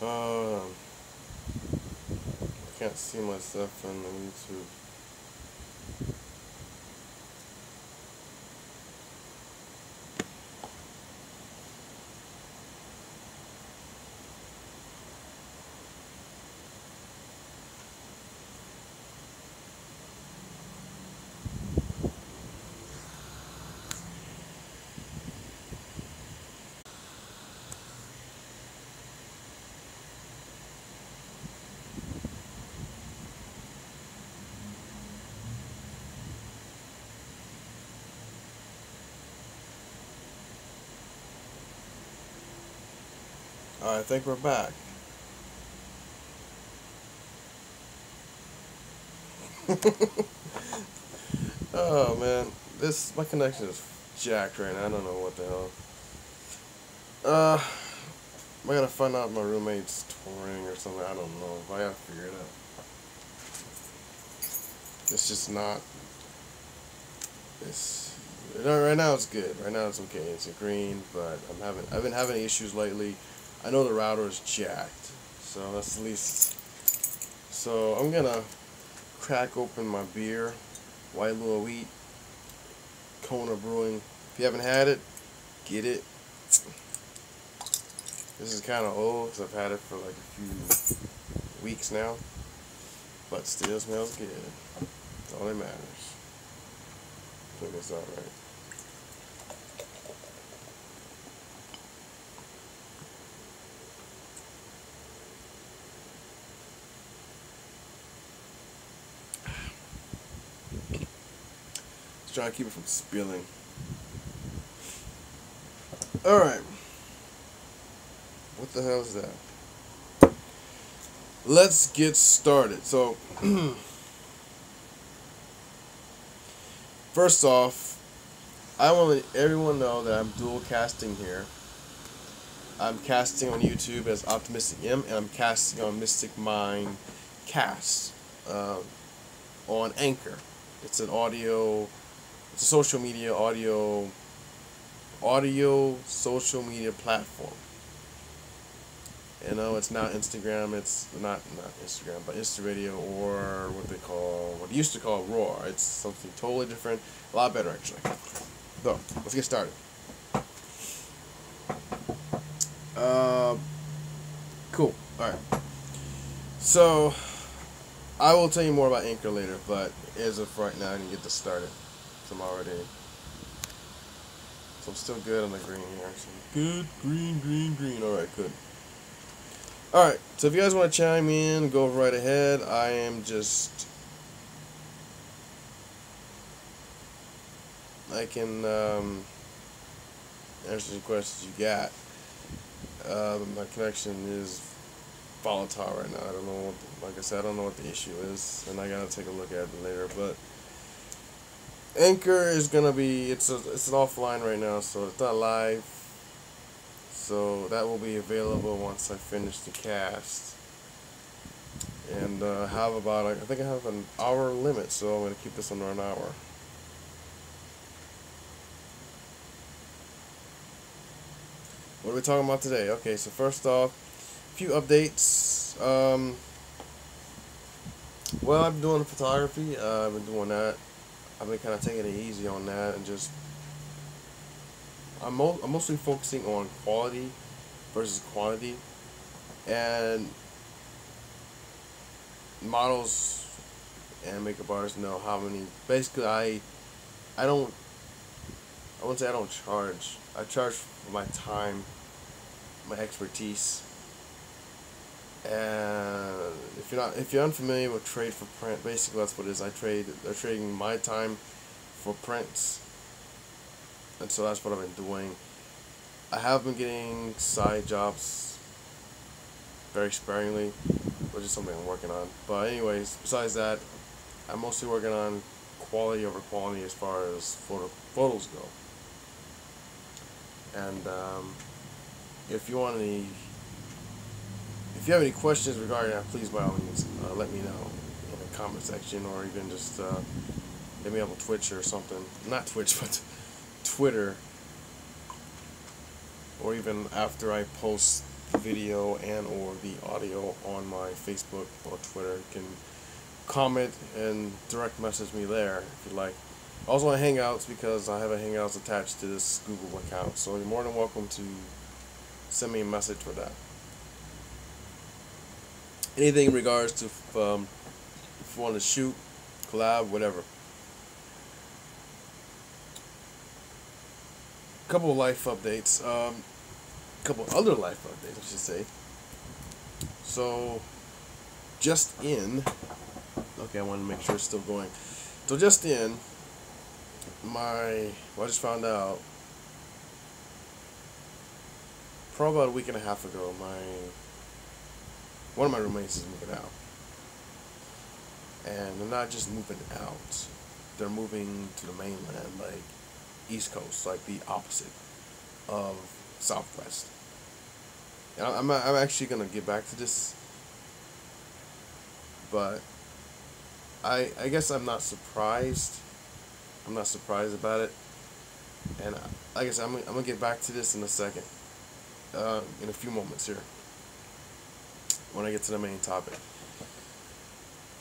I can't see myself on the YouTube. Alright, I think we're back. Oh man, my connection is jacked right now. I don't know what the hell. Uh, I gotta find out if my roommate's touring or something. I don't know. I gotta figure it out. It's just not. It's right now. It's good. Right now it's okay. It's a green, but I've been having issues lately. I know the router is jacked, so that's at least. So I'm gonna crack open my beer, White Little Wheat, Kona Brewing. If you haven't had it, get it. This is kind of old because I've had it for like a few weeks now, but still smells good. That's all that matters. I think it's alright. Just trying to keep it from spilling. Alright. What the hell is that? Let's get started. So, first off, I want to let everyone know that I'm dual casting here. I'm casting on YouTube as Optimistic M, and I'm casting on Mystic Mind Cast on Anchor. It's an audio, it's a social media audio social media platform. You know, it's not Instagram. It's not Instagram, but Instaradio, or what they used to call Roar. It's something totally different, a lot better actually. So let's get started. Cool. All right. So I will tell you more about Anchor later, but as of right now, I need to get this started. So I'm still good on the green here. So good, green. All right, good. Alright, so if you guys want to chime in, go right ahead. I am just... I can answer some questions you got. My connection is volatile right now. I don't know like I said, I don't know what the issue is, and I gotta take a look at it later. But Anchor is gonna be, it's an offline right now, so it's not live. So that will be available once I finish the cast. And I think I have an hour limit, so I'm going to keep this under an hour. What are we talking about today? Okay, so first off, a few updates. Well, I've been doing photography. I've been doing that. I've been kind of taking it easy on that and just... I'm mostly focusing on quality versus quantity, and models and makeup artists know how many. Basically, I wouldn't say I don't charge. I charge for my time, my expertise, and if you're unfamiliar with trade for print, basically that's what it is. They're trading my time for prints. And so that's what I've been doing. I have been getting side jobs very sparingly, which is something I'm working on. But anyways, besides that, I'm mostly working on quality over quantity as far as photos go. And if you have any questions regarding that, please by all means let me know in the comment section, or even just hit me up on Twitch or something. Not Twitch, but Twitter, or even after I post the video and or the audio on my Facebook or Twitter. You can comment and direct message me there if you like. Also on Hangouts, because I have a Hangouts attached to this Google account, so you're more than welcome to send me a message for that. Anything in regards to if you want to shoot, collab, whatever. Couple of life updates. Couple other life updates, I should say. So, just in. Okay, I want to make sure it's still going. So just in, I just found out probably about a week and a half ago, one of my roommates is moving out. And they're not just moving out, they're moving to the mainland, like East Coast, like the opposite of Southwest. And I'm actually gonna get back to this, but I guess I'm not surprised. I'm not surprised about it, and like I said, I'm gonna get back to this in a second, in a few moments here, when I get to the main topic.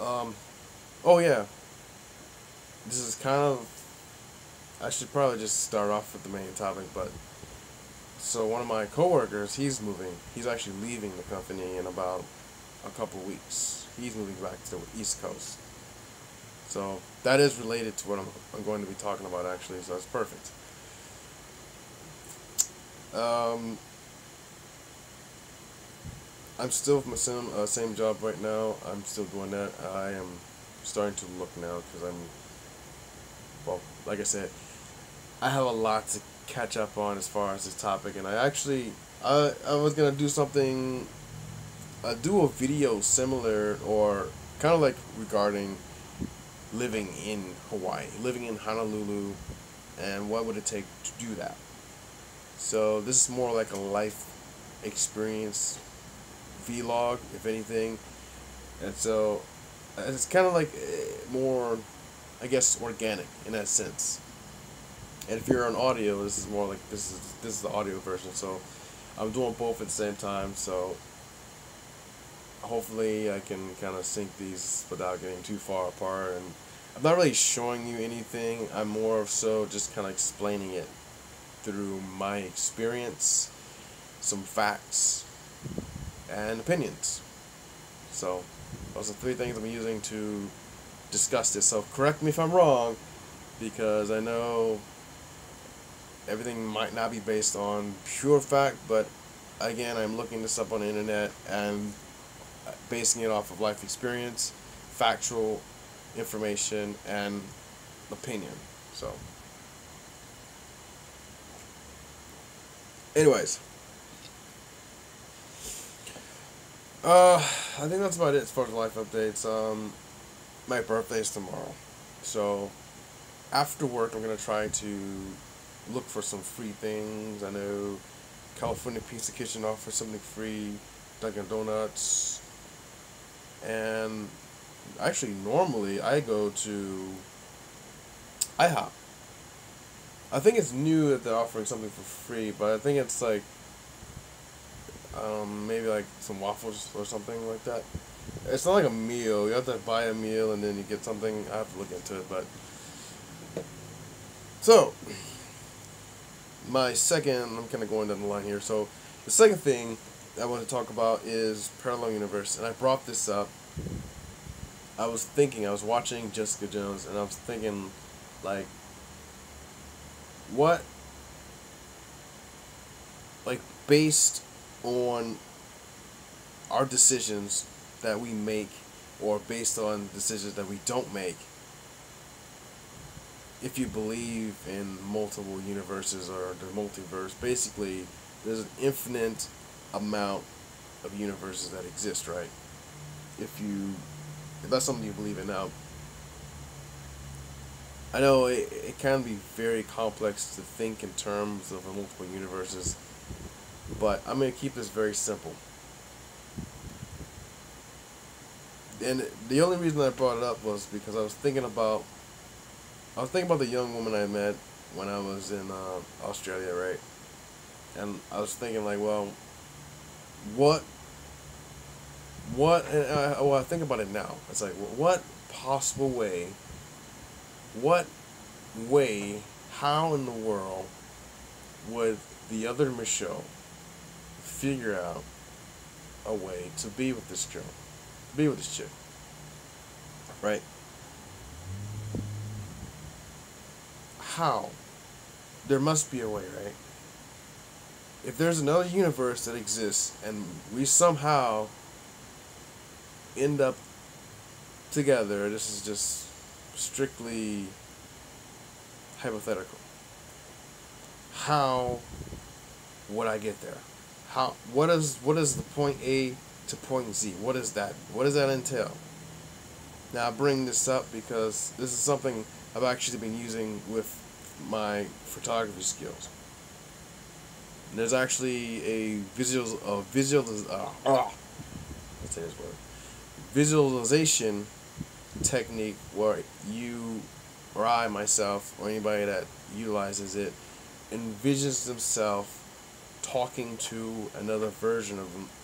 Oh yeah, this is kind of. I should probably just start off with the main topic, but so one of my coworkers, he's moving. He's actually leaving the company in about a couple weeks. He's moving back to the East Coast. So that is related to what I'm going to be talking about, actually. So that's perfect. I'm still with my same job right now. I'm still doing that. I am starting to look now because well, like I said, I have a lot to catch up on as far as this topic, and I was gonna do something, do a video similar or kind of like regarding living in Hawaii, living in Honolulu, and what would it take to do that. So this is more like a life experience vlog, if anything, and so it's kind of like more, I guess, organic in that sense. And if you're on audio, this is more like this is the audio version. So I'm doing both at the same time. So hopefully I can kind of sync these without getting too far apart. And I'm not really showing you anything. I'm more so just kind of explaining it through my experience, some facts, and opinions. So those are 3 things I'm using to discuss this. So correct me if I'm wrong, because I know everything might not be based on pure fact, but again, I'm looking this up on the internet and basing it off of life experience, factual information, and opinion. So anyways, I think that's about it as far as life updates. My birthday is tomorrow, so after work I'm gonna try to look for some free things. I know California Pizza Kitchen offers something free, Dunkin' Donuts, and actually normally I go to IHOP. I think it's new that they're offering something for free, but I think it's like maybe like some waffles or something like that. It's not like a meal. You have to buy a meal and then you get something. I have to look into it, but so my second, I'm kind of going down the line here. So the second thing I want to talk about is parallel universe, and I brought this up. I was watching Jessica Jones, and I was thinking, like, what, like, based on our decisions that we make, or based on decisions that we don't make, if you believe in multiple universes or the multiverse, basically, there's an infinite amount of universes that exist, right? If that's something you believe in. Now, I know it can be very complex to think in terms of multiple universes, but I'm going to keep this very simple. And the only reason I brought it up was because I was thinking about the young woman I met when I was in Australia, right? And I was thinking, like, well, what well, I think about it now. It's like, what possible way, what way, how in the world would the other Michelle figure out a way to be with this girl, to be with this chick, right? How? There must be a way, right? If there's another universe that exists and we somehow end up together, this is just strictly hypothetical. How would I get there? How? What is the point A to point Z? What is that? What does that entail? Now I bring this up because this is something I've actually been using with my photography skills. And there's actually a let's say this word, visualization technique where you or I myself or anybody that utilizes it envisions themselves talking to another version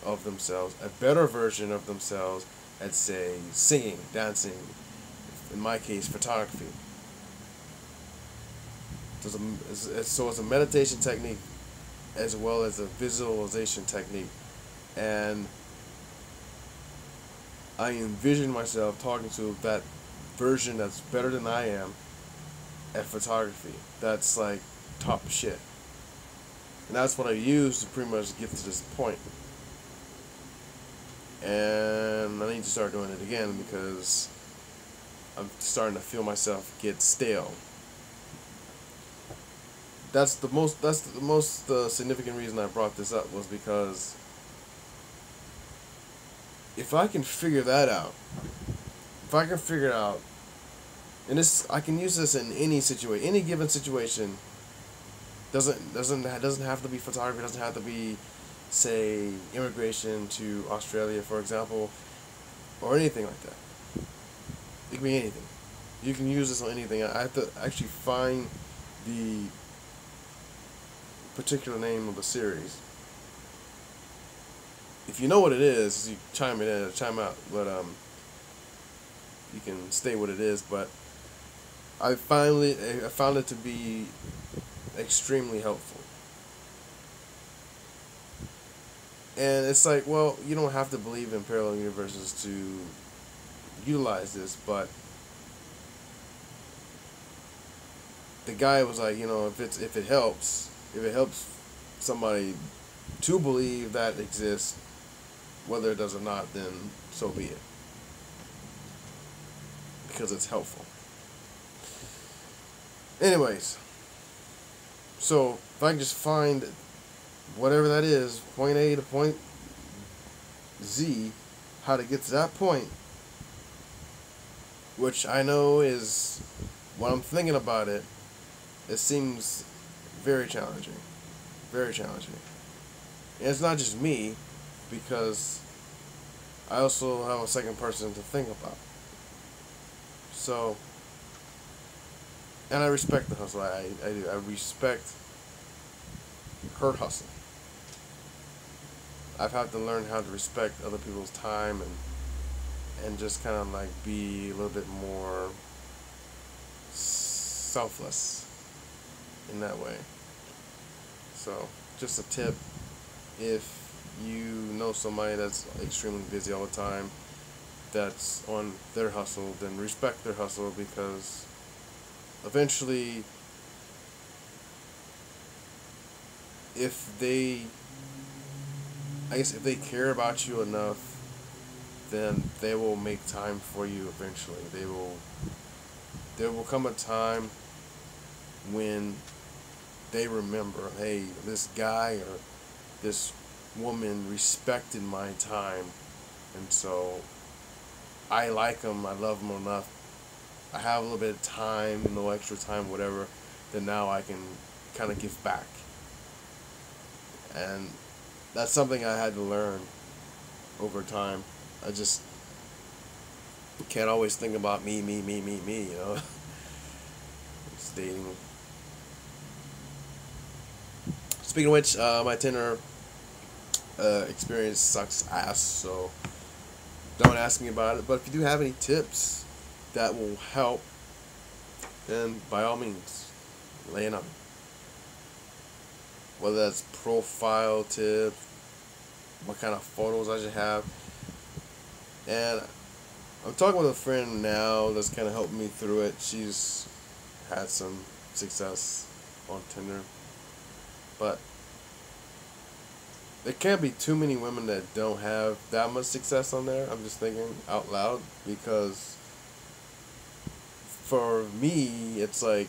of themselves, a better version of themselves at, say, singing, dancing, in my case, photography. So it's a meditation technique as well as a visualization technique. And I envision myself talking to that version that's better than I am at photography. That's like top shit. And that's what I use to pretty much get to this point. And I need to start doing it again because I'm starting to feel myself get stale. That's the most significant reason I brought this up, was because if I can figure that out, and this, I can use this in any situation, any given situation. Doesn't have to be photography. Doesn't have to be, say, immigration to Australia, for example, or anything like that. It can be anything. You can use this on anything. I have to actually find the particular name of the series. If you know what it is, you chime it in or chime out. But you can state what it is. But I found it to be extremely helpful. And it's like, well, you don't have to believe in parallel universes to utilize this, but the guy was like, if it helps somebody to believe that exists, whether it does or not, then so be it, because it's helpful. Anyways, so if I can just find whatever that is, point A to point Z, how to get to that point, which I know is, when I'm thinking about it, it seems very challenging. Very challenging. And it's not just me, because I also have a second person to think about. So, and I respect the hustle. I do. I respect her hustle. I've had to learn how to respect other people's time and just kind of like be a little bit more selfless in that way. So, just a tip, if you know somebody that's extremely busy all the time, that's on their hustle, then respect their hustle, because eventually, if they care about you enough, then they will make time for you eventually. There will come a time when they remember, hey, this guy or this woman respected my time, and so I like them, I love them enough, I have a little bit of time, no extra time, whatever, then now I can kind of give back. And that's something I had to learn over time. I just can't always think about me, Just dating. Speaking of which, my Tinder experience sucks ass, so don't ask me about it. But if you do have any tips that will help, then by all means, lay it on me. Whether that's profile tips, what kind of photos I should have. And I'm talking with a friend now that's kind of helping me through it. She's had some success on Tinder. But there can't be too many women that don't have that much success on there. I'm just thinking out loud, because for me, it's like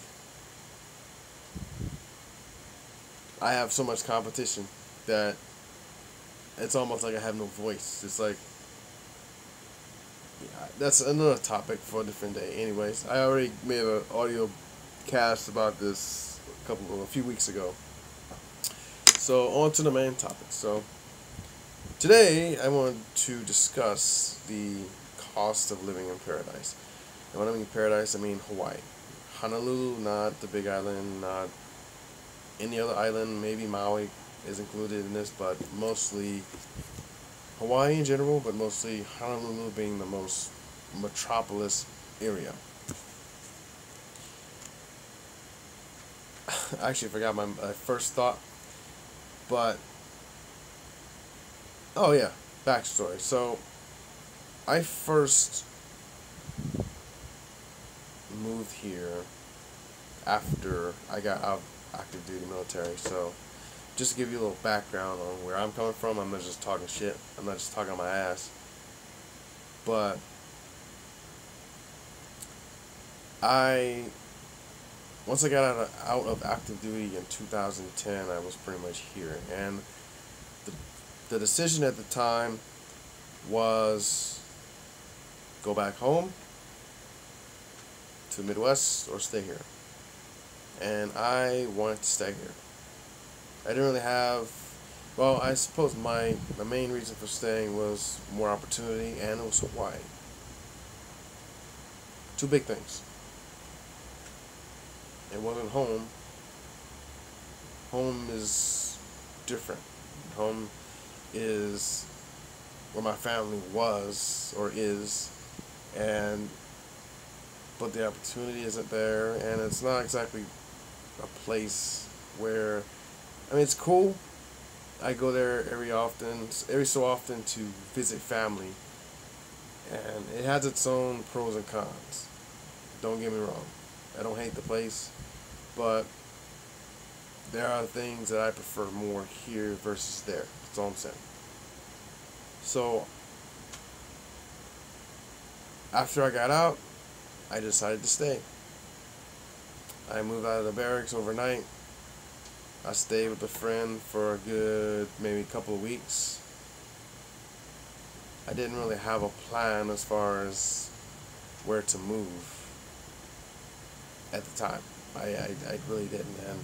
I have so much competition that it's almost like I have no voice. It's like, yeah, that's another topic for a different day. Anyways, I already made an audio cast about this a few weeks ago. So on to the main topic. So today I want to discuss the cost of living in paradise. And when I mean paradise, I mean Hawaii. Honolulu, not the Big Island, not any other island. Maybe Maui is included in this, but mostly Hawaii in general, but mostly Honolulu being the most metropolis area. I actually forgot my first thought, but oh yeah, backstory. So I first moved here after I got out of active duty military. So just to give you a little background on where I'm coming from, I'm not just talking shit. I'm not just talking on my ass. But once I got out of active duty in 2010, I was pretty much here. And the decision at the time was go back home to the Midwest or stay here. And I wanted to stay here. I didn't really have, well, I suppose the main reason for staying was more opportunity, and it was Hawaii. Two big things. It wasn't home. Home is different. Home is where my family was or is, but the opportunity isn't there, and it's not exactly a place where, I mean, it's cool. I go there every so often to visit family, and it has its own pros and cons. Don't get me wrong. I don't hate the place, but there are things that I prefer more here versus there. That's all I'm saying. So after I got out, I decided to stay. I moved out of the barracks overnight. I stayed with a friend for a good maybe couple of weeks. I didn't really have a plan as far as where to move at the time. I really didn't, and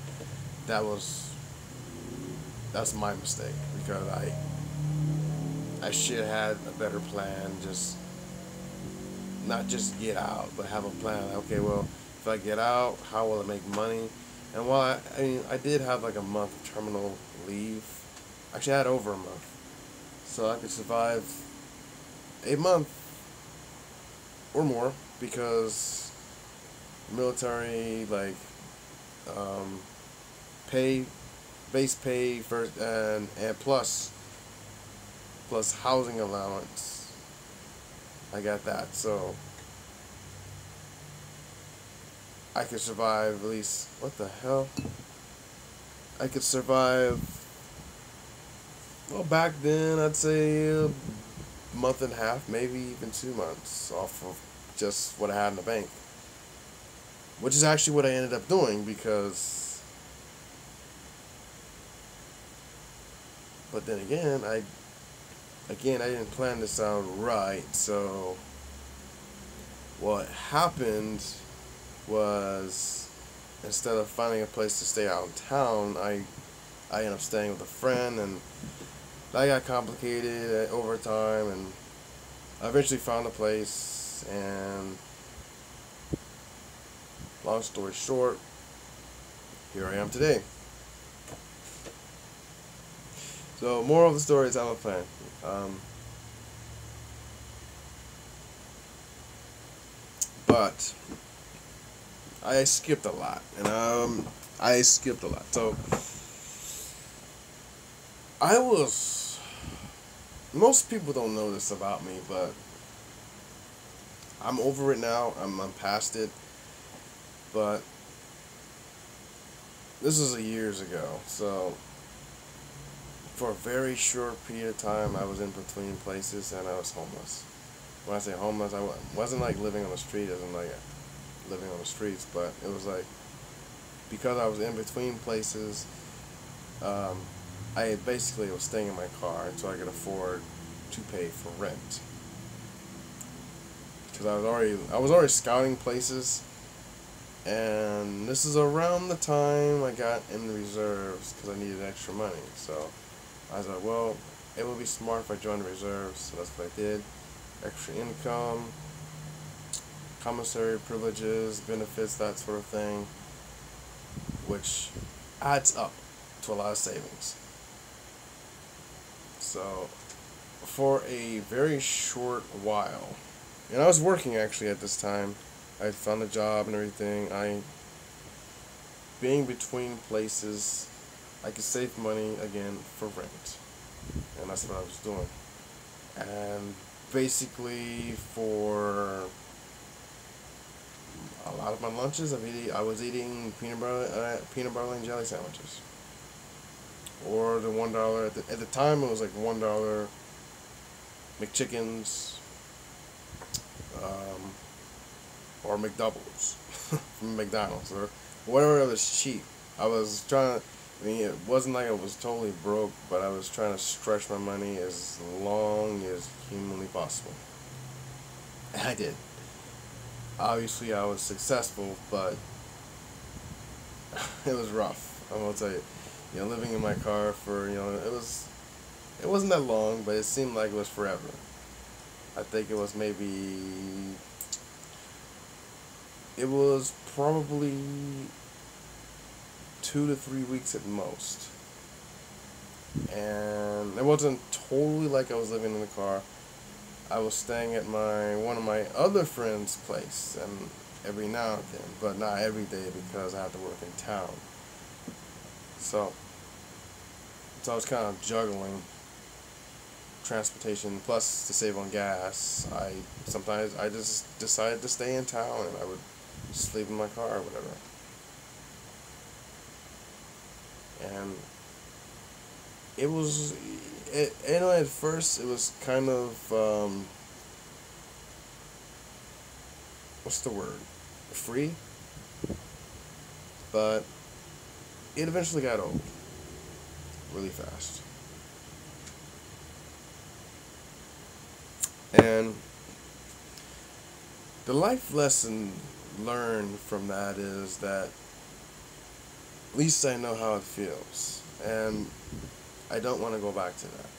that's my mistake, because I should have had a better plan. Just not just get out, but have a plan. Okay, well, if I get out, how will I make money? And while I did have like a month of terminal leave. Actually, I had over a month, so I could survive a month or more, because military, like, base pay first, and plus housing allowance. I got that, so I could survive at least, what the hell? I could survive, well, back then, I'd say a month and a half, maybe even 2 months off of just what I had in the bank. Which is actually what I ended up doing, because, but then again, I didn't plan this out right. So what happened was, instead of finding a place to stay out in town, I ended up staying with a friend, and that got complicated over time, and I eventually found a place, and long story short, here I am today. So, moral of the story is have a plan. Um, but I skipped a lot, and I skipped a lot. So I was. Most people don't know this about me, but I'm over it now. I'm past it. But this was years ago. So for a very short period of time, I was in between places, and I was homeless. When I say homeless, wasn't like living on the street, as in like living on the streets, but it was like because I was in between places. Um, I basically was staying in my car until I could afford to pay for rent. Because I was already scouting places, and this is around the time I got in the reserves because I needed extra money. So I was like, well, it would be smart if I joined the reserves. So that's what I did. Extra income, commissary privileges, benefits, that sort of thing, which adds up to a lot of savings. So for a very short while, and I was working actually at this time. I found a job and everything. Being between places, I could save money again for rent, and that's what I was doing. And basically, for a lot of my lunches, I was eating peanut butter and jelly sandwiches, or the $1 at the time it was like $1 McChickens, um, or McDoubles from McDonald's or whatever was cheap. I was trying to. I mean, it wasn't like I was totally broke, but I was trying to stretch my money as long as humanly possible. And I did. Obviously, I was successful, but it was rough. I'm gonna tell you. Living in my car for it wasn't that long, but it seemed like it was forever. I think it was probably 2 to 3 weeks at most. And it wasn't totally like I was living in the car. I was staying at one of my other friends' place, and every now and then, but not every day because I had to work in town. So, so I was kind of juggling transportation plus to save on gas. I just decided to stay in town, and I would sleep in my car or whatever. And at first it was kind of what's the word, free, but it eventually got old really fast. And the life lesson learned from that is that at least I know how it feels, and I don't want to go back to that.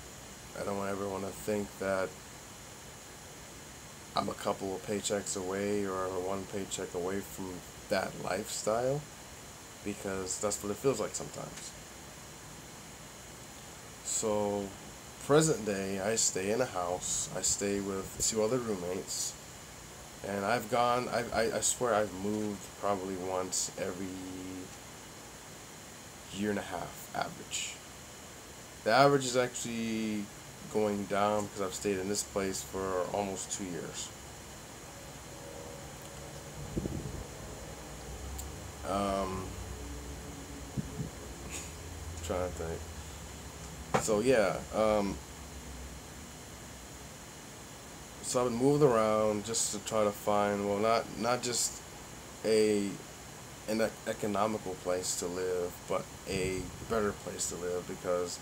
I don't ever want to think that I'm a couple of paychecks away or one paycheck away from that lifestyle, because that's what it feels like sometimes. So, present day, I stay in a house. I stay with two other roommates, and I swear I've moved probably once every year and a half average. The average is actually going down because I've stayed in this place for almost 2 years. Um, trying to think. So yeah, so I've been moved around just to try to find, well, not just a an economical place to live, but a better place to live, because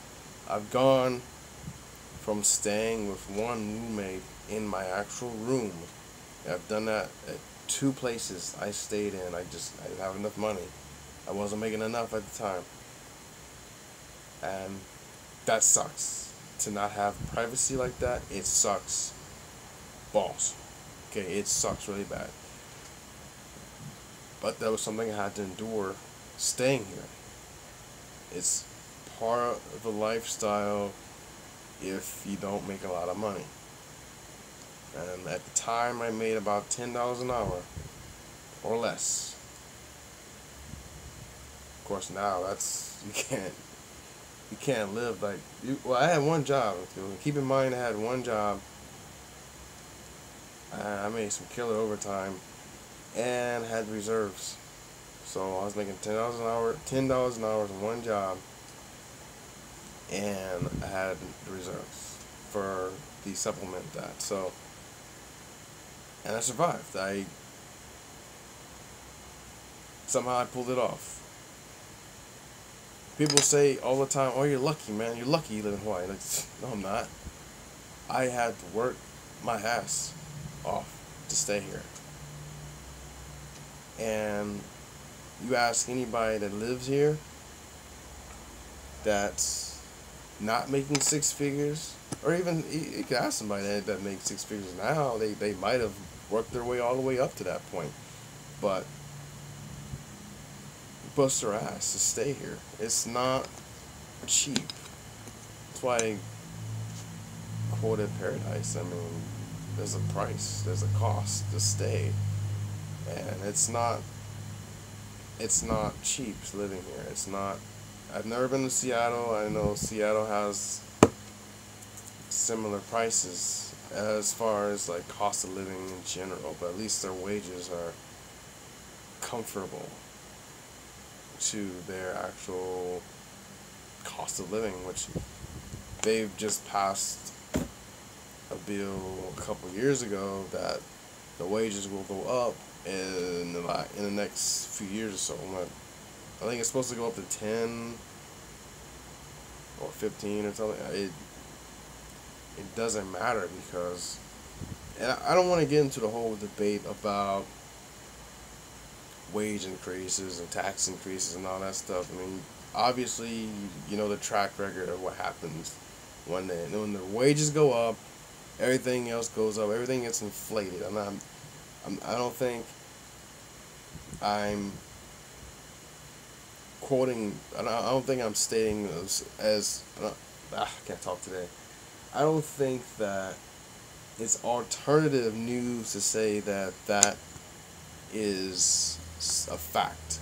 I've gone from staying with one roommate in my actual room. I've done that at two places I stayed in. I didn't have enough money. I wasn't making enough at the time. And that sucks. To not have privacy like that, it sucks balls. Okay, it sucks really bad. But that was something I had to endure staying here. It's part of the lifestyle if you don't make a lot of money. And at the time, I made about $10 an hour or less. Of course, now that's you can't live like you. Well, I had one job. Keep in mind, I had one job. I made some killer overtime and had reserves. So I was making $10 an hour, in one job, and I had reserves for the supplement that. So, and I survived. Somehow I pulled it off. People say all the time, "Oh, you're lucky, man. You're lucky you live in Hawaii." Like, no, I'm not. I had to work my ass off to stay here. And you ask anybody that lives here that's not making six figures, or even you could ask somebody that makes six figures now, they might have worked their way all the way up to that point, but bust their ass to stay here. It's not cheap. That's why I quoted Paradise. I mean, there's a price, there's a cost to stay, and it's not cheap living here. It's not. I've never been to Seattle. I know Seattle has similar prices as far as like cost of living in general, but at least their wages are comfortable to their actual cost of living, which they've just passed a bill a couple years ago that the wages will go up in the next few years or so. I think it's supposed to go up to 10 or 15 or something. It doesn't matter because, and I don't want to get into the whole debate about wage increases and tax increases and all that stuff. I mean, obviously, you know the track record of what happens when the wages go up, everything else goes up, everything gets inflated. I don't think I'm quoting. I don't think I'm stating as I can't talk today. I don't think that it's alternative news to say that is a fact.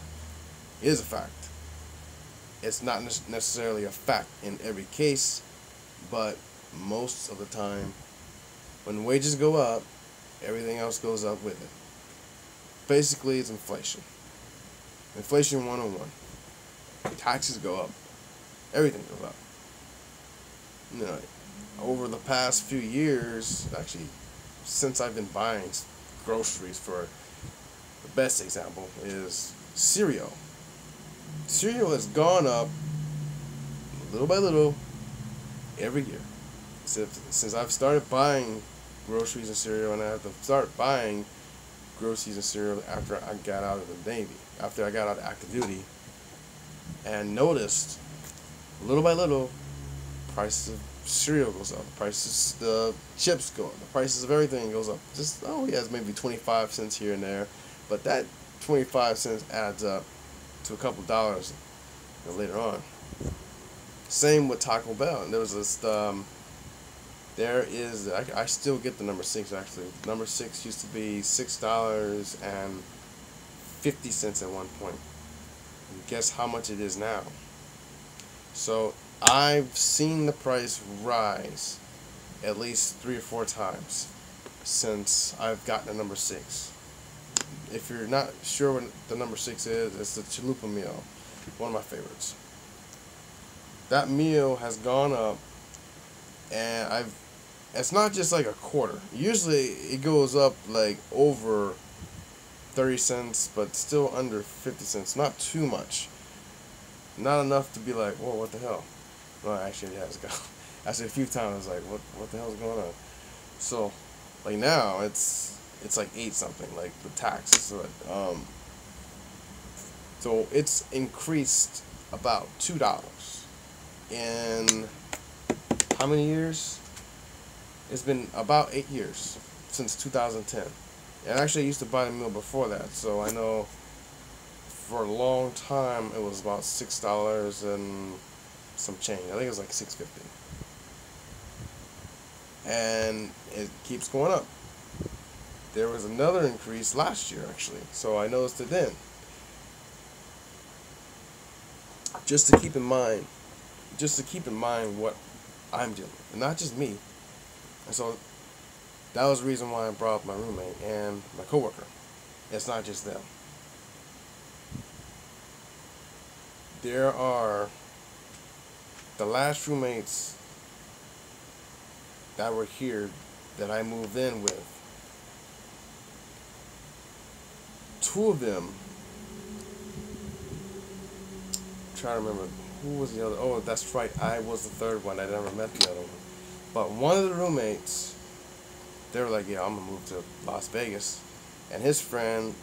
It is a fact. It's not necessarily a fact in every case, but most of the time, when wages go up, everything else goes up with it. Basically, it's inflation. Inflation 101. Taxes go up. Everything goes up. You know, over the past few years, actually, since I've been buying groceries, for the best example is cereal. Cereal has gone up little by little every year. Since I've started buying groceries and cereal, and I have to start buying groceries and cereal after I got out of the Navy, after I got out of active duty, and noticed little by little prices of cereal goes up, prices the chips go up, the prices of everything goes up. Just it's maybe 25 cents here and there, but that 25 cents adds up to a couple dollars later on. Same with Taco Bell. There was this I still get the number 6 actually. Number 6 used to be $6.50 at one point. And guess how much it is now? So I've seen the price rise at least 3 or 4 times since I've gotten the number 6. If you're not sure what the number 6 is, it's the chalupa meal, one of my favorites. That meal has gone up, and it's not just like a quarter. Usually it goes up like over 30 cents, but still under 50 cents. Not too much. Not enough to be like, whoa, what the hell? No, actually, yeah, it's gone. Actually, a few times I was like, what the hell's going on? So, like now, it's like 8 something, like the tax. So it's increased about $2 in how many years? It's been about 8 years since 2010. And actually, I used to buy the meal before that, so I know for a long time it was about $6 and some change. I think it was like $650, and it keeps going up. There was another increase last year actually, so I noticed it then. Just to keep in mind, what I'm dealing with, and not just me. And so that was the reason why I brought up my roommate and my coworker. It's not just them. There are the last roommates that were here that I moved in with. Two of them, I'm trying to remember who was the other. Oh, that's right, I was the third one. I never met the other one. But one of the roommates, they were like, yeah, I'm gonna move to Las Vegas. And his friend,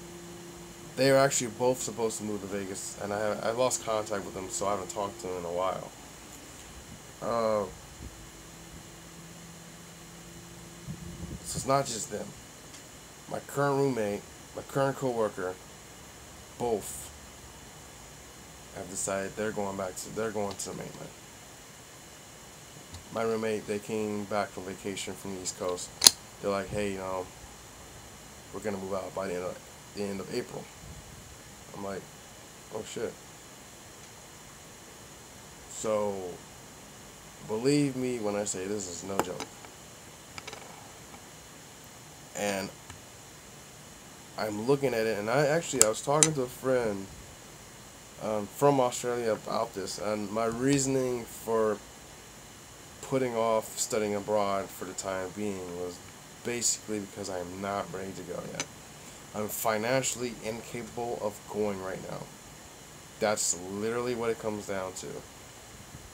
they were actually both supposed to move to Vegas, and I lost contact with them, so I haven't talked to them in a while. So it's not just them. My current roommate, my current coworker, both have decided they're going to the mainland. My roommate, they came back from vacation from the East Coast. They're like, hey, we're gonna move out by the end of April. I'm like, oh shit. So believe me when I say this is no joke. And I'm looking at it, and I was talking to a friend from Australia about this, and my reasoning for putting off studying abroad for the time being was basically because I am not ready to go yet. I'm financially incapable of going right now. That's literally what it comes down to.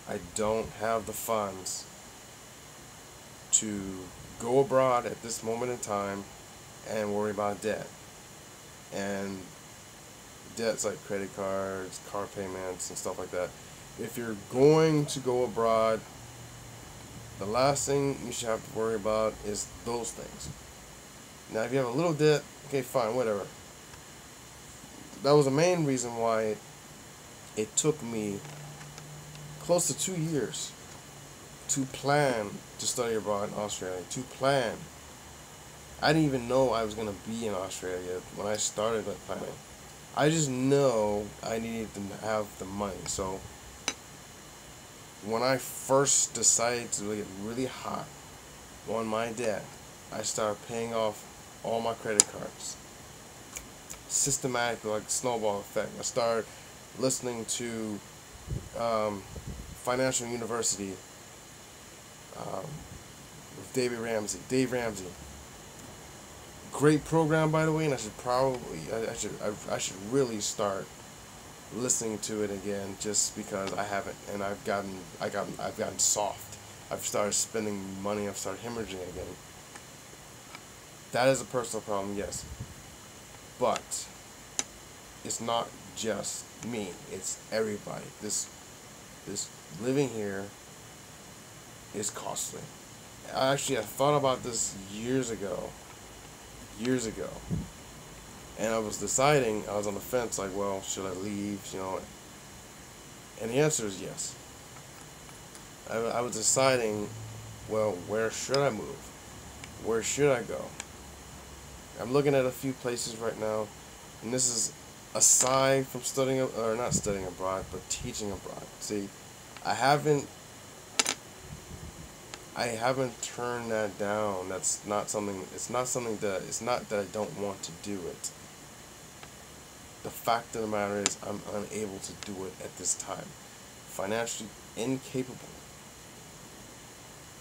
I don't have the funds to go abroad at this moment in time and worry about debt. And debts like credit cards, car payments, and stuff like that. If you're going to go abroad, the last thing you should have to worry about is those things. Now, if you have a little debt, okay, fine, whatever. That was the main reason why it took me close to 2 years to plan to study abroad in Australia. To plan. I didn't even know I was going to be in Australia when I started that planning. I just know I needed to have the money. So when I first decided to get really hot on my debt, I started paying off all my credit cards. Systematically, like snowball effect. I started listening to Financial University with Dave Ramsey. Great program, by the way, and I should really start listening to it again, just because I haven't, and I've gotten soft. I've started spending money. I've started hemorrhaging again. That is a personal problem, yes, but it's not just me. It's everybody. This living here is costly. I thought about this years ago, and I was deciding. I was on the fence, like, well, should I leave? And the answer is yes. I was deciding, well, where should I move? Where should I go? I'm looking at a few places right now, and this is aside from not studying abroad, but teaching abroad. See, I haven't turned that down. It's not that I don't want to do it. The fact of the matter is I'm unable to do it at this time. Financially incapable.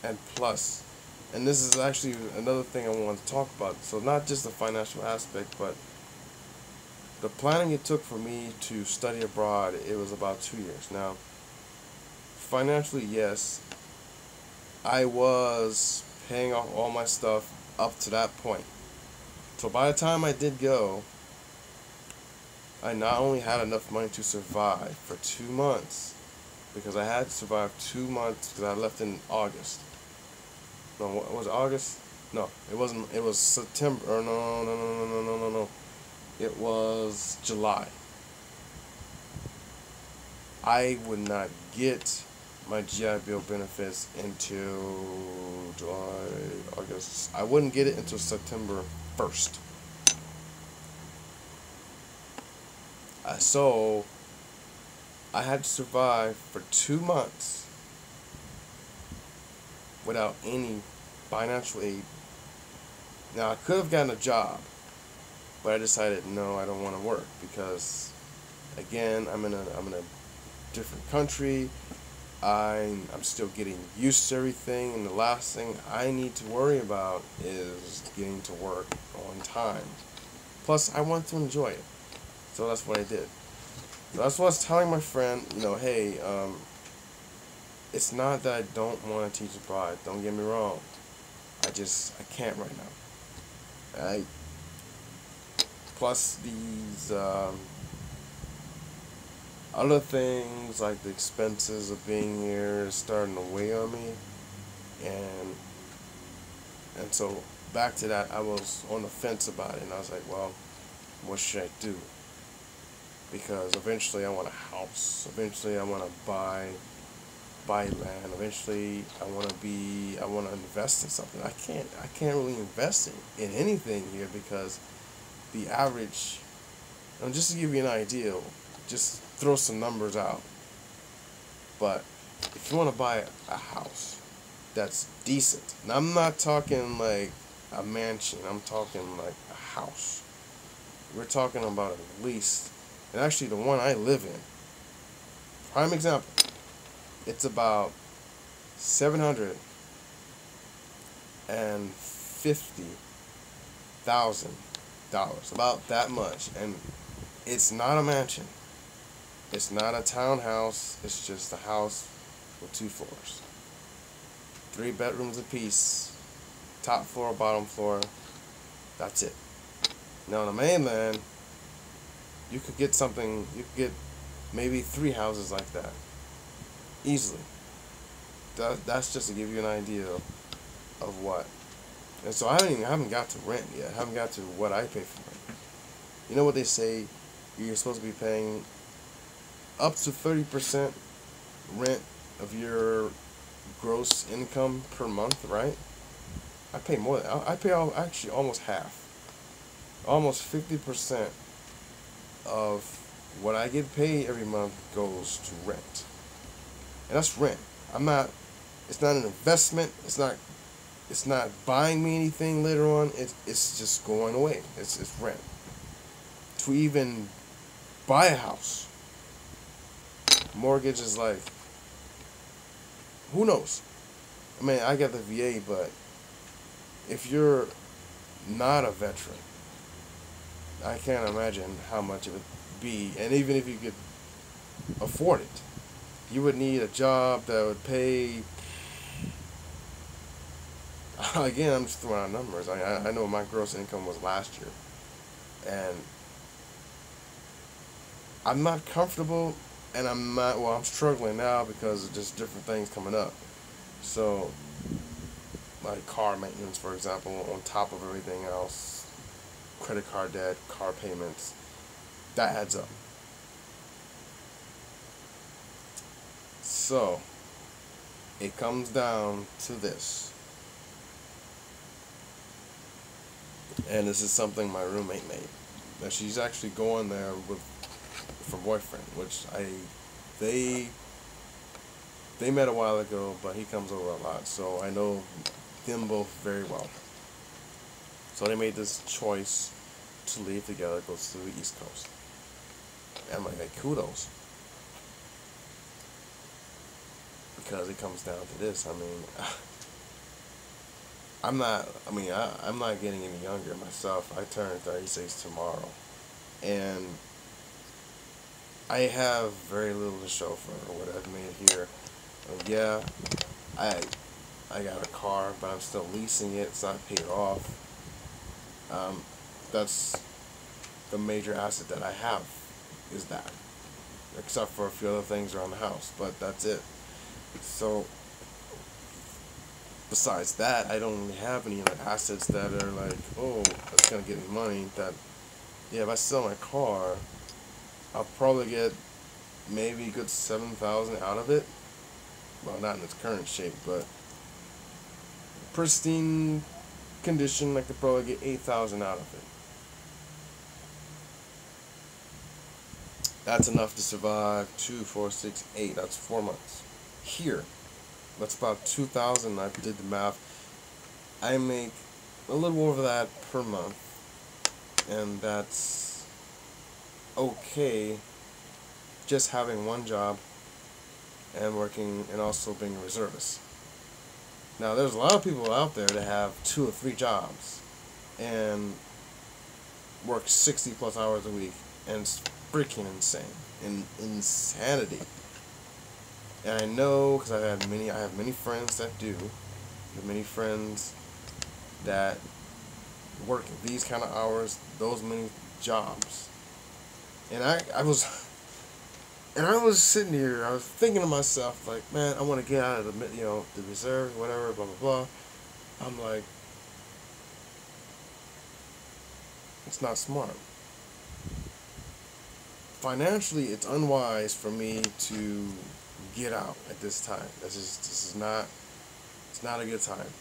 And plus, and this is actually another thing I want to talk about. So not just the financial aspect, but the planning it took for me to study abroad, it was about 2 years. Now, financially, yes, I was paying off all my stuff up to that point. So by the time I did go, I not only had enough money to survive for 2 months, because I had to survive 2 months because I left in August. No, was it August? No, it wasn't. It was September. Or no. It was July. I would not get my GI Bill benefits into July, August. I wouldn't get it until September 1st. So I had to survive for 2 months without any financial aid. Now I could have gotten a job, but I decided no, I don't want to work because, again, I'm in a different country. I'm still getting used to everything, and the last thing I need to worry about is getting to work on time. Plus, I want to enjoy it, so that's what I did. So that's what I was telling my friend. Hey, it's not that I don't want to teach abroad. Don't get me wrong. I can't right now. Plus these other things like the expenses of being here is starting to weigh on me, and so back to that, I was on the fence about it, and I was like, well, what should I do? Because eventually I want a house. Eventually I want to buy land. Eventually I want to invest in something. I can't really invest in anything here because the average, and just to give you an idea, just throw some numbers out. But if you want to buy a house that's decent, and I'm not talking like a mansion, I'm talking like a house. We're talking about at least, and actually the one I live in, prime example, it's about $750,000, about that much, and it's not a mansion. It's not a townhouse. It's just a house with 2 floors, 3 bedrooms apiece, top floor, bottom floor. That's it. Now on the mainland, you could get maybe 3 houses like that easily. That's just to give you an idea of what. And so I haven't got to rent yet. I haven't got to what I pay for rent. You know what they say? You're supposed to be paying up to 30% rent of your gross income per month, right? I pay more. I pay actually almost half. Almost 50% of what I get paid every month goes to rent. And that's rent. It's not an investment. It's not buying me anything later on. It's just going away. It's rent. To even buy a house, mortgage is like, who knows? I mean, I got the VA, but if you're not a veteran, I can't imagine how much it would be. And even if you could afford it, you would need a job that would pay. Again, I'm just throwing out numbers. I know my gross income was last year, and I'm not comfortable, and I'm struggling now because of just different things coming up. So, like car maintenance, for example, on top of everything else, credit card debt, car payments, that adds up. So, it comes down to this. And this is something my roommate made. Now she's actually going there with her boyfriend, which they met a while ago, but he comes over a lot, so I know them both very well. So they made this choice to leave together, go to the East Coast. And I'm like, hey, kudos. Because it comes down to this. I mean, I'm not getting any younger myself. I turn 36 tomorrow. And I have very little to show for what I've made here. Yeah, I got a car, but I'm still leasing it. It's not paid off. That's the major asset that I have, is that. Except for a few other things around the house, but that's it. So, besides that, I don't really have any other assets that are like, oh, that's gonna get me money. That, yeah, if I sell my car, I'll probably get maybe a good $7,000 out of it. well, not in its current shape, but pristine condition, I could probably get 8,000 out of it. That's enough to survive 2, 4, 6, 8. That's 4 months. Here, that's about 2,000. I did the math. I make a little over that per month, and that's okay. Just having one job and working, and also being a reservist. Now, there's a lot of people out there that have 2 or 3 jobs and work 60 plus hours a week, and it's freaking insane and insanity. And I know because I have many friends that do, many friends that work these kind of hours, those many jobs. And I was sitting here, I was thinking to myself, like, man, I want to get out of the reserves, whatever, blah, blah, blah. I'm like, it's not smart. Financially, it's unwise for me to get out at this time. It's not a good time.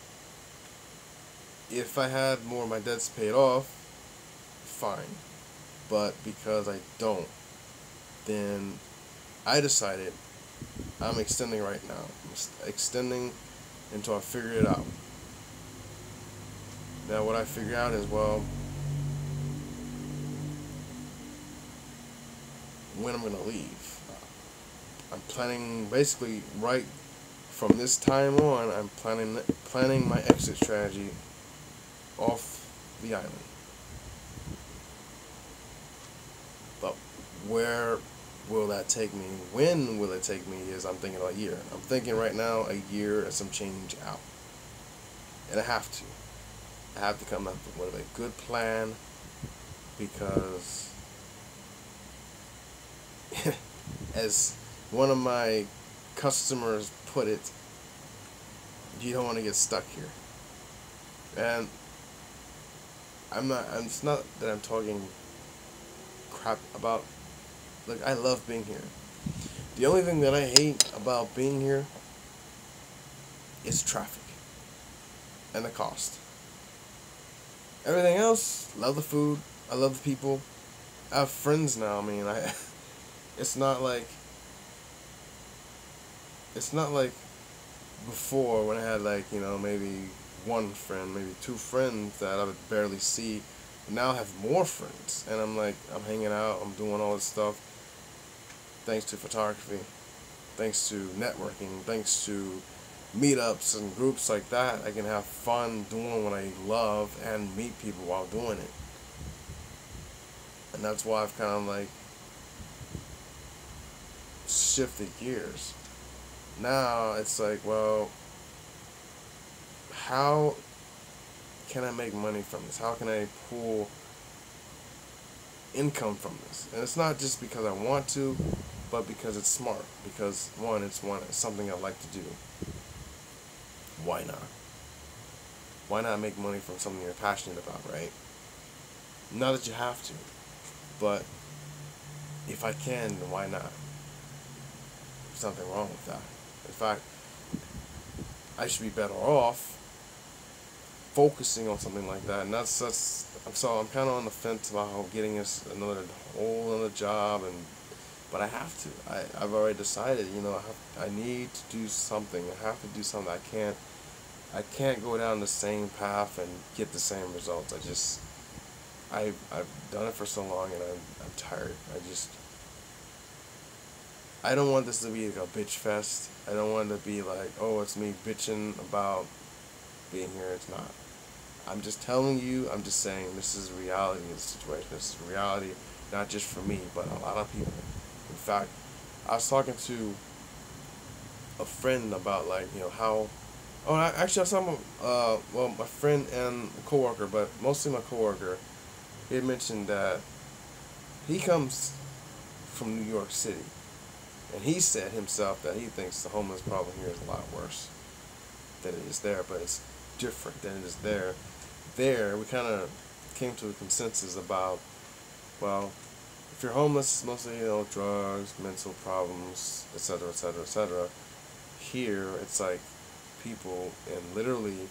If I had more of my debts paid off, fine. But because I don't, then I decided I'm extending right now. I'm extending until I figure it out. Now, what I figure out is, well, when I'm going to leave. I'm planning, basically, right from this time on, I'm planning my exit strategy off the island. But where will that take me? When will it take me? Is I'm thinking a year. I'm thinking right now a year and some change out. And I have to. I have to come up with a good plan, because as one of my customers put it, you don't want to get stuck here. And it's not that I'm talking crap about, like, I love being here. The only thing that I hate about being here is traffic and the cost. Everything else, love the food, I love the people. I have friends now. I mean, it's not like before, when I had, like, maybe one friend, maybe 2 friends that I would barely see. Now I have more friends, and I'm hanging out, I'm doing all this stuff thanks to photography, thanks to networking, thanks to meetups and groups like that. I can have fun doing what I love and meet people while doing it. And that's why I've kind of shifted gears. Now it's like, well, how can I make money from this? How can I pull income from this? And it's not just because I want to, but because it's smart. Because it's something I like to do. Why not? Why not make money from something you're passionate about, right? Not that you have to, but if I can, then why not? There's nothing wrong with that. In fact, I should be better off focusing on something like that. And so I'm kind of on the fence about getting us whole other job, but I have to. I've already decided, I need to do something. I have to do something. I can't go down the same path and get the same results. I've done it for so long, and I'm tired. I don't want this to be like a bitch fest. I don't want it to be like, oh, it's me bitching about being here. It's not. I'm just telling you, I'm just saying, this is reality of the situation. This is reality, not just for me, but a lot of people. In fact, I was talking to a friend about, how, actually I was talking about, my friend and a coworker, but mostly my coworker. He had mentioned that he comes from New York City, and he said himself that he thinks the homeless problem here is a lot worse than it is there, but it's different than it is there. There, we kind of came to a consensus about, well, if you're homeless, it's mostly, drugs, mental problems, etc., etc., etc. here it's like people, and literally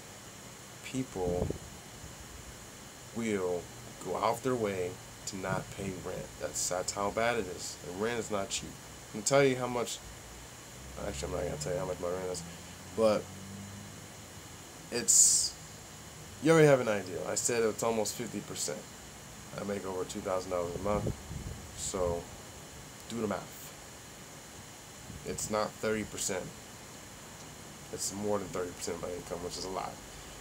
people will go out their way to not pay rent. That's how bad it is. And rent is not cheap. I'm gonna tell you how much. Actually, I'm not gonna tell you how much my rent is, but it's. You already have an idea. I said it's almost 50%. I make over $2,000 a month, so do the math. It's not 30%. It's more than 30% of my income, which is a lot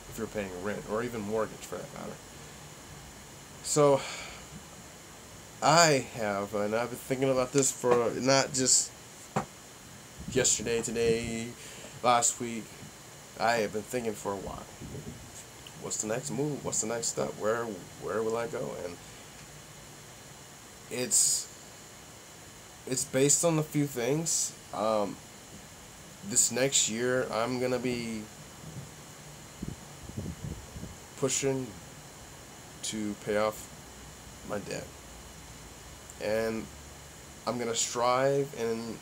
if you're paying rent or even mortgage for that matter. So I have, and I've been thinking about this for not just yesterday, today, last week. I have been thinking for a while. What's the next move? What's the next step? Where will I go? And it's based on a few things. This next year, I'm gonna be pushing to pay off my debt, and I'm gonna strive and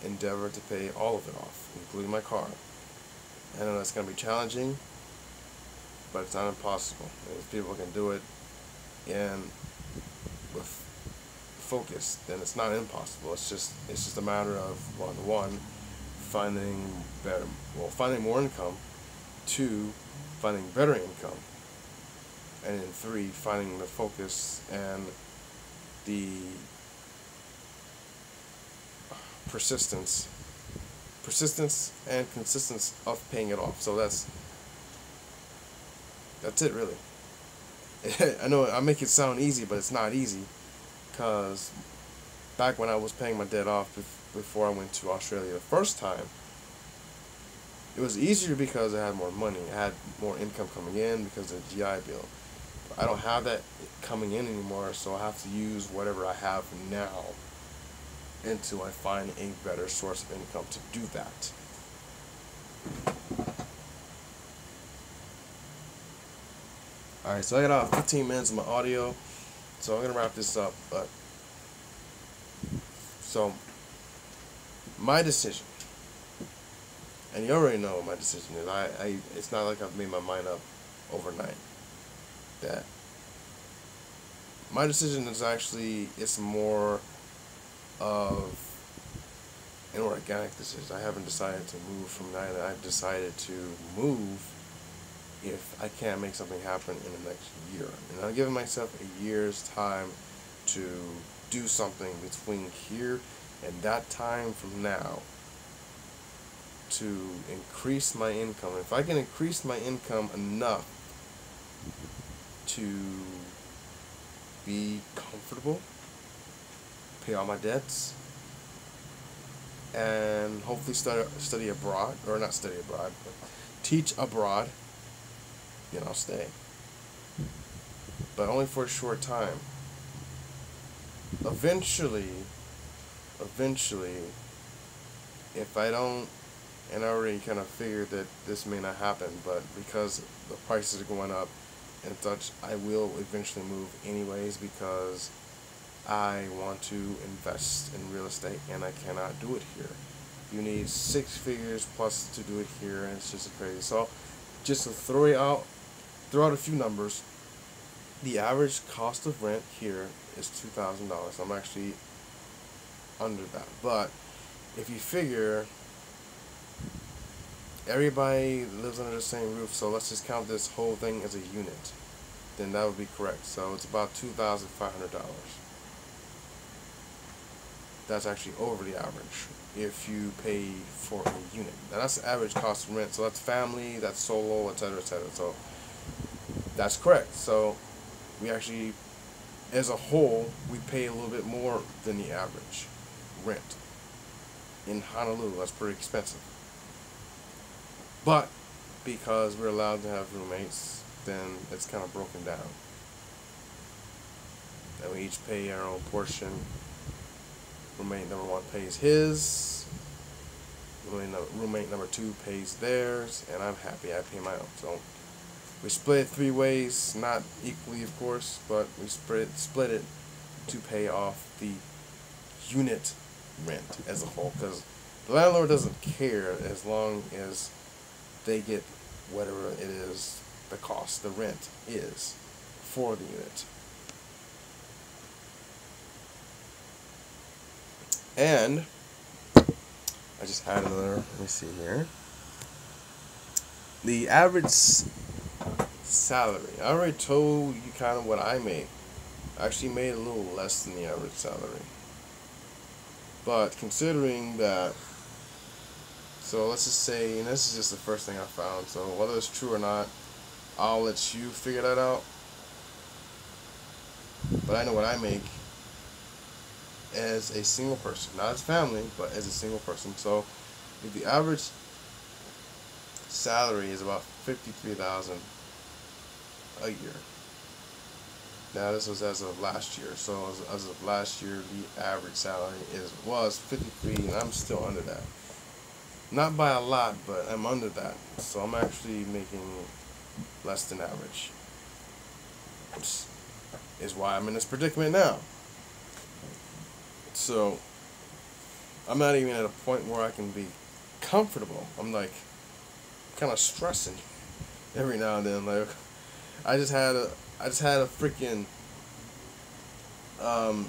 endeavor to pay all of it off, including my car. I know that's gonna be challenging, but it's not impossible. If people can do it and with focus, then it's not impossible. It's just a matter of one, finding more income, 2, finding better income, and then 3, finding the focus and the persistence and consistency of paying it off. So that's it, really. I know I make it sound easy, but it's not easy, because back when I was paying my debt off before I went to Australia the first time, it was easier because I had more money. I had more income coming in because of the GI Bill. But I don't have that coming in anymore, so I have to use whatever I have now until I find a better source of income to do that. Alright, so I got 15 minutes of my audio, so I'm going to wrap this up. But so, my decision, and you already know what my decision is. It's not like I've made my mind up overnight. That my decision is actually, it's more of an organic decision. I haven't decided to move from that. I've decided to move if I can't make something happen in the next year. And I'm giving myself a year's time to do something between here and that time from now to increase my income. If I can increase my income enough to be comfortable, pay all my debts, and hopefully study abroad, or not study abroad, but teach abroad, then I'll stay. But only for a short time. Eventually, if I don't, and I already kind of figured that this may not happen, but because the prices are going up and such, I will eventually move anyways, because I want to invest in real estate and I cannot do it here. You need 6 figures plus to do it here, and it's just crazy. So just to throw out a few numbers, the average cost of rent here is $2,000. I'm actually under that. But if you figure everybody lives under the same roof, so let's just count this whole thing as a unit, then that would be correct. So it's about $2,500. That's actually over the average if you pay for a unit. Now that's the average cost of rent. So that's family, that's solo, etc., etc. So that's correct. So we actually, as a whole, we pay a little bit more than the average rent. In Honolulu, that's pretty expensive. But because we're allowed to have roommates, then it's kind of broken down. And we each pay our own portion. Roommate number 1 pays his. Roommate number 2 pays theirs, and I'm happy I pay my own. So we split it 3 ways, not equally of course, but we split it to pay off the unit rent as a whole, because The landlord doesn't care as long as they get whatever it is the cost, the rent is for the unit. And I just had another, let me see here. The average salary. I already told you kind of what I made. I actually made a little less than the average salary. But considering that, so let's just say, and this is just the first thing I found, so whether it's true or not, I'll let you figure that out. But I know what I make as a single person, not as family, but as a single person. So if the average salary is about $53,000 a year. Now this was as of last year, so as of last year, the average salary was 53, and I'm still under that. Not by a lot, but I'm under that. So I'm actually making less than average, which is why I'm in this predicament now. So I'm not even at a point where I can be comfortable. I'm like kind of stressing every now and then. Like I just had a freaking a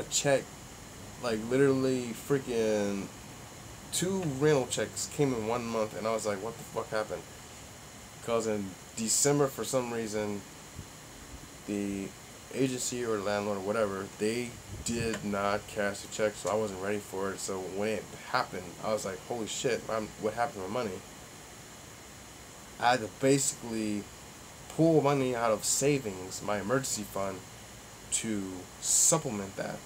check, like literally freaking 2 rental checks came in 1 month, and I was like, what the fuck happened? Because in December, for some reason, the agency or the landlord or whatever, they did not cash the check, so I wasn't ready for it. So when it happened, I was like, holy shit, what happened to my money? I had to basically pull money out of savings, my emergency fund, to supplement that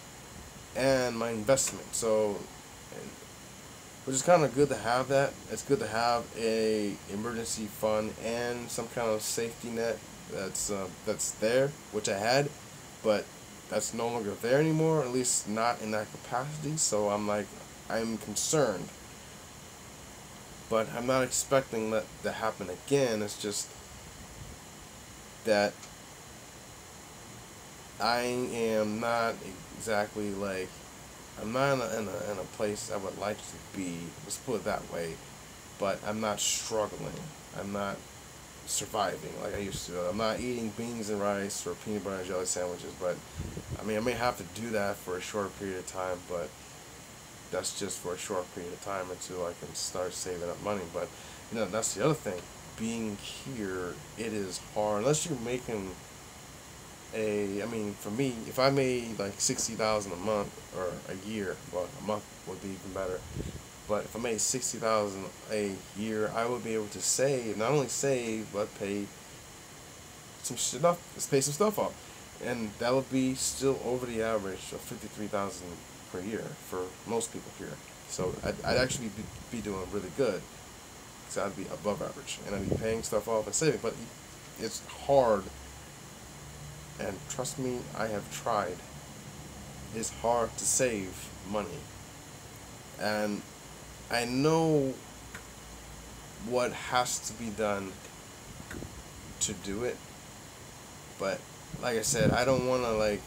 and my investment. So, which is kind of good to have that. It's good to have a emergency fund and some kind of safety net that's there, which I had, but that's no longer there anymore, at least not in that capacity. So I'm concerned, but I'm not expecting that to happen again. It's just that I am not exactly like, I'm not in a place I would like to be, let's put it that way, but I'm not struggling. I'm not surviving like I used to. I'm not eating beans and rice or peanut butter and jelly sandwiches, but I mean, I may have to do that for a short period of time, but that's just for a short period of time until I can start saving up money. But that's the other thing. Being here, it is hard unless you're making for me, if I made like $60,000 a month or a year, well, a month would be even better. But if I made $60,000 a year, I would be able to save, not only save, but pay some stuff off, and that would be still over the average of $53,000 per year for most people here. So I'd actually be doing really good, because I'd be above average, and I'd be paying stuff off and saving. But it's hard. And trust me, I have tried. It's hard to save money. And I know what has to be done to do it. But like I said, I don't want to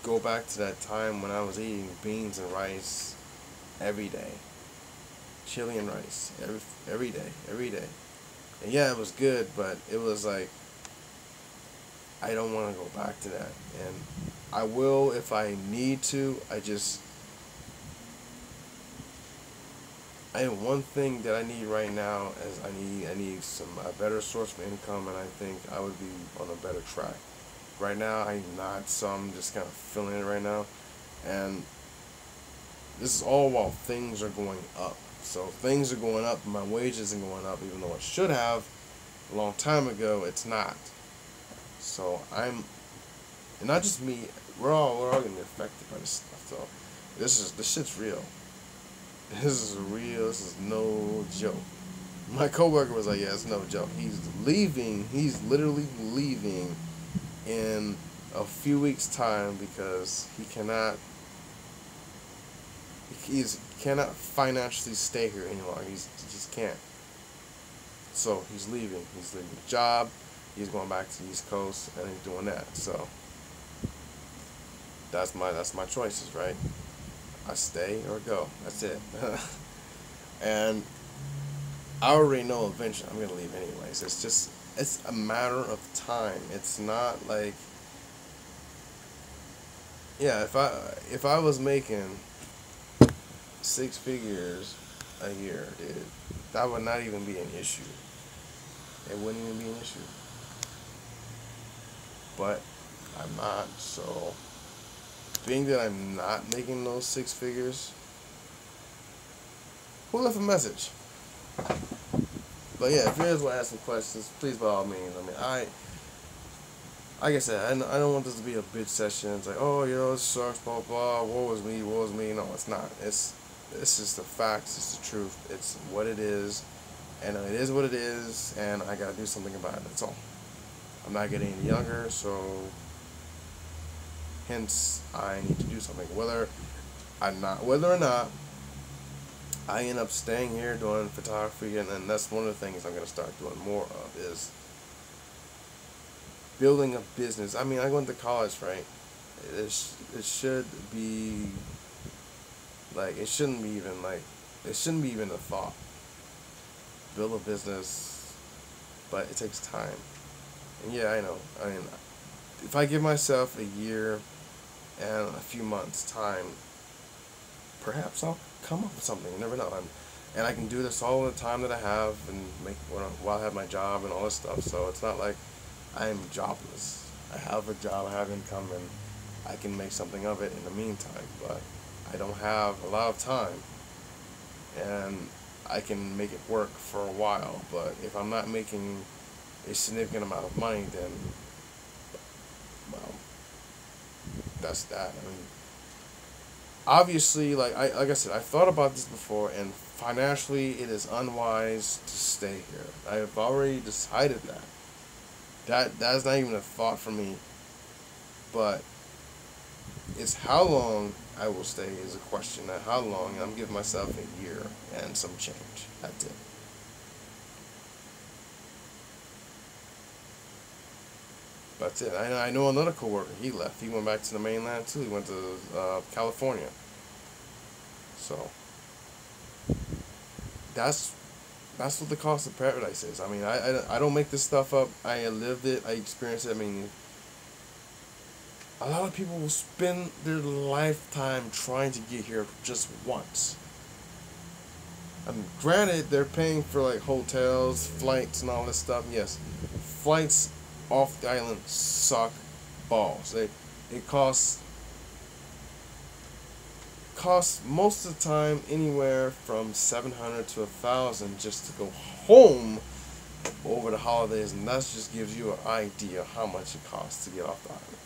go back to that time when I was eating beans and rice every day. Chili and rice every day. And yeah, it was good, but it was like, I don't want to go back to that, and I will if I need to. One thing that I need right now is I need a better source of income, and I think I would be on a better track. Right now, I'm not, so I'm just kind of feeling it right now, and this is all while things are going up. So things are going up, and my wage isn't going up, even though it should have a long time ago. It's not. So and not just me, we're all getting affected by this stuff. So this shit's real. This is real. This is no joke. My coworker was like, yeah, it's no joke. He's leaving. He's literally leaving in a few weeks' time because he cannot financially stay here any longer. He just can't. So he's leaving. He's leaving the job. He's going back to the East Coast, and he's doing that. So that's my choices, right? I stay or go. That's it. And I already know eventually I'm gonna leave anyways. It's a matter of time. It's not like, yeah, if I was making six figures a year, dude, that would not even be an issue. It wouldn't even be an issue. But I'm not, so being that I'm not making those six figures, who left a message? But yeah, if you guys want to ask some questions, please by all means. I mean, like I said, I don't want this to be a bitch session. It's like, oh, it sucks, blah blah. Woe is me, woe is me. No, it's not. It's just the facts. It's the truth. It's what it is, and it is what it is, and I gotta do something about it. That's all. I'm not getting any younger, so hence I need to do something. Whether or not I end up staying here doing photography, and that's one of the things I'm gonna start doing more of is building a business. I mean, I went to college, right? It should be like it shouldn't be even a thought. Build a business, but it takes time. And yeah, I know. I mean, if I give myself a year and a few months time, perhaps I'll come up with something. You never know. And I can do this all the time that I have and while I have my job and all this stuff. So it's not like I'm jobless. I have a job, I have income, and I can make something of it in the meantime. But I don't have a lot of time, and I can make it work for a while. But if I'm not making a significant amount of money, then, well, that's that. I mean, obviously, like I said, I've thought about this before, and financially, it is unwise to stay here. I have already decided that. That's not even a thought for me. But it's how long I will stay is a question. Now, how long? I'm giving myself a year and some change. That's it. That's it. I know another coworker. He left. He went back to the mainland too. He went to California. So that's what the cost of paradise is. I mean, I don't make this stuff up. I lived it. I experienced it. I mean, a lot of people will spend their lifetime trying to get here just once. I mean, granted, they're paying for like hotels, flights, and all this stuff. Yes, flights off the island suck balls. It costs most of the time anywhere from $700 to $1,000 just to go home over the holidays, and that just gives you an idea of how much it costs to get off the island.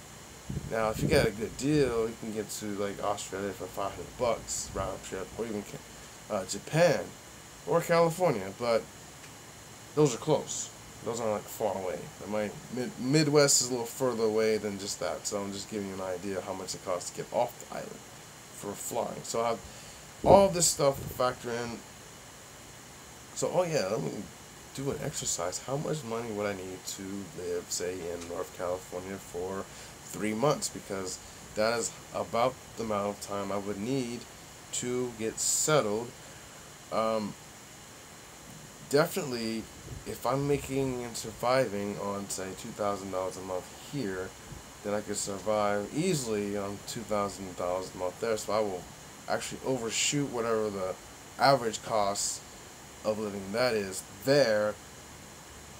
Now, if you get a good deal, you can get to like Australia for $500 round trip, or even Japan or California, but those are close. Those aren't like far away. My Midwest is a little further away than just that, so I'm just giving you an idea of how much it costs to get off the island for flying. So I have all this stuff to factor in. So, oh yeah, let me do an exercise. How much money would I need to live, say, in North California for 3 months? Because that is about the amount of time I would need to get settled. Definitely, if I'm making and surviving on, say, $2,000 a month here, then I could survive easily on $2,000 a month there. So I will actually overshoot whatever the average cost of living that is there.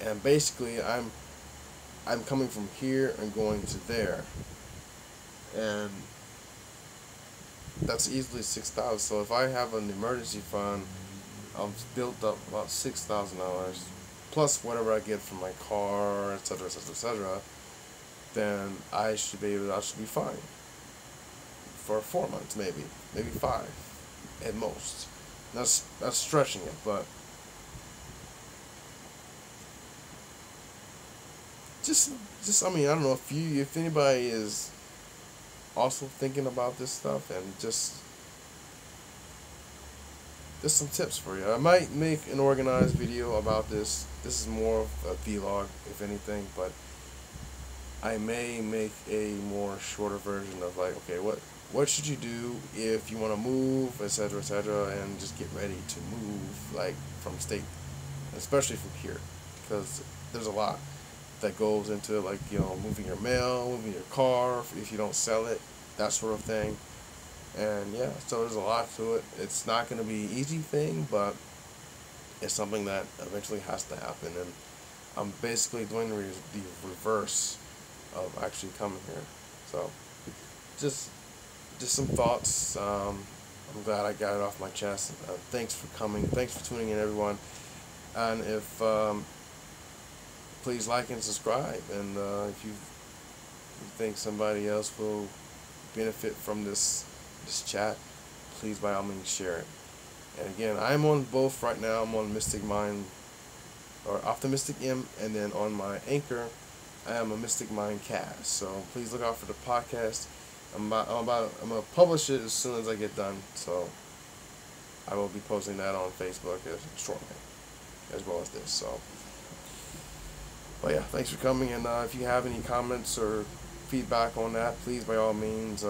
And basically, I'm coming from here and going to there, and that's easily $6,000. So if I have an emergency fund, I've built up about $6,000 plus whatever I get from my car, etc., etc., etc., then I should be fine for 4 months, maybe 5 at most. That's stretching it, but just I mean, I don't know if anybody is also thinking about this stuff, and just some tips for you. I might make an organized video about this. This is more of a vlog, if anything, but I may make a more shorter version of like, okay, what should you do if you want to move, etc., and just get ready to move, like from state, especially from here, because there's a lot that goes into it, like, you know, moving your mail, moving your car if you don't sell it, that sort of thing. And yeah, so there's a lot to it. It's not going to be an easy thing, but it's something that eventually has to happen. And I'm basically doing the reverse of actually coming here. So just some thoughts. I'm glad I got it off my chest. Thanks for coming. Thanks for tuning in, everyone. And if please like and subscribe. And if you think somebody else will benefit from this chat, please by all means share it. And again, I'm on both right now. I'm on Mystic Mind or Optimistic M, and then on my Anchor, I am a Mystic Mind Cast. So please look out for the podcast. I'm gonna publish it as soon as I get done. So I will be posting that on Facebook shortly, as well as this. So, but yeah, thanks for coming. And if you have any comments or feedback on that, please by all means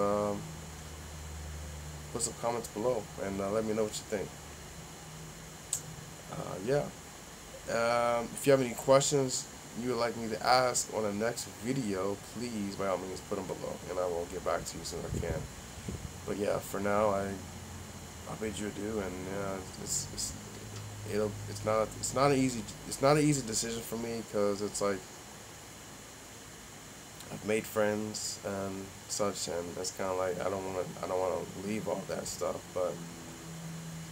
put some comments below and let me know what you think. Yeah. If you have any questions you would like me to ask on the next video, please by all means put them below, and I will get back to you as soon as I can. But yeah, for now I bid you adieu, and it's not an easy decision for me, because it's like I've made friends and such, and it's kind of like I don't want to leave all that stuff, but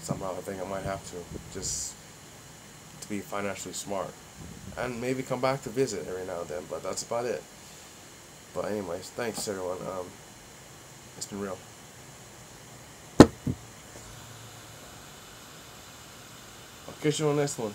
somehow I think I might have to, just to be financially smart, and maybe come back to visit every now and then. But that's about it. But anyways, thanks everyone. It's been real. I'll catch you on the next one.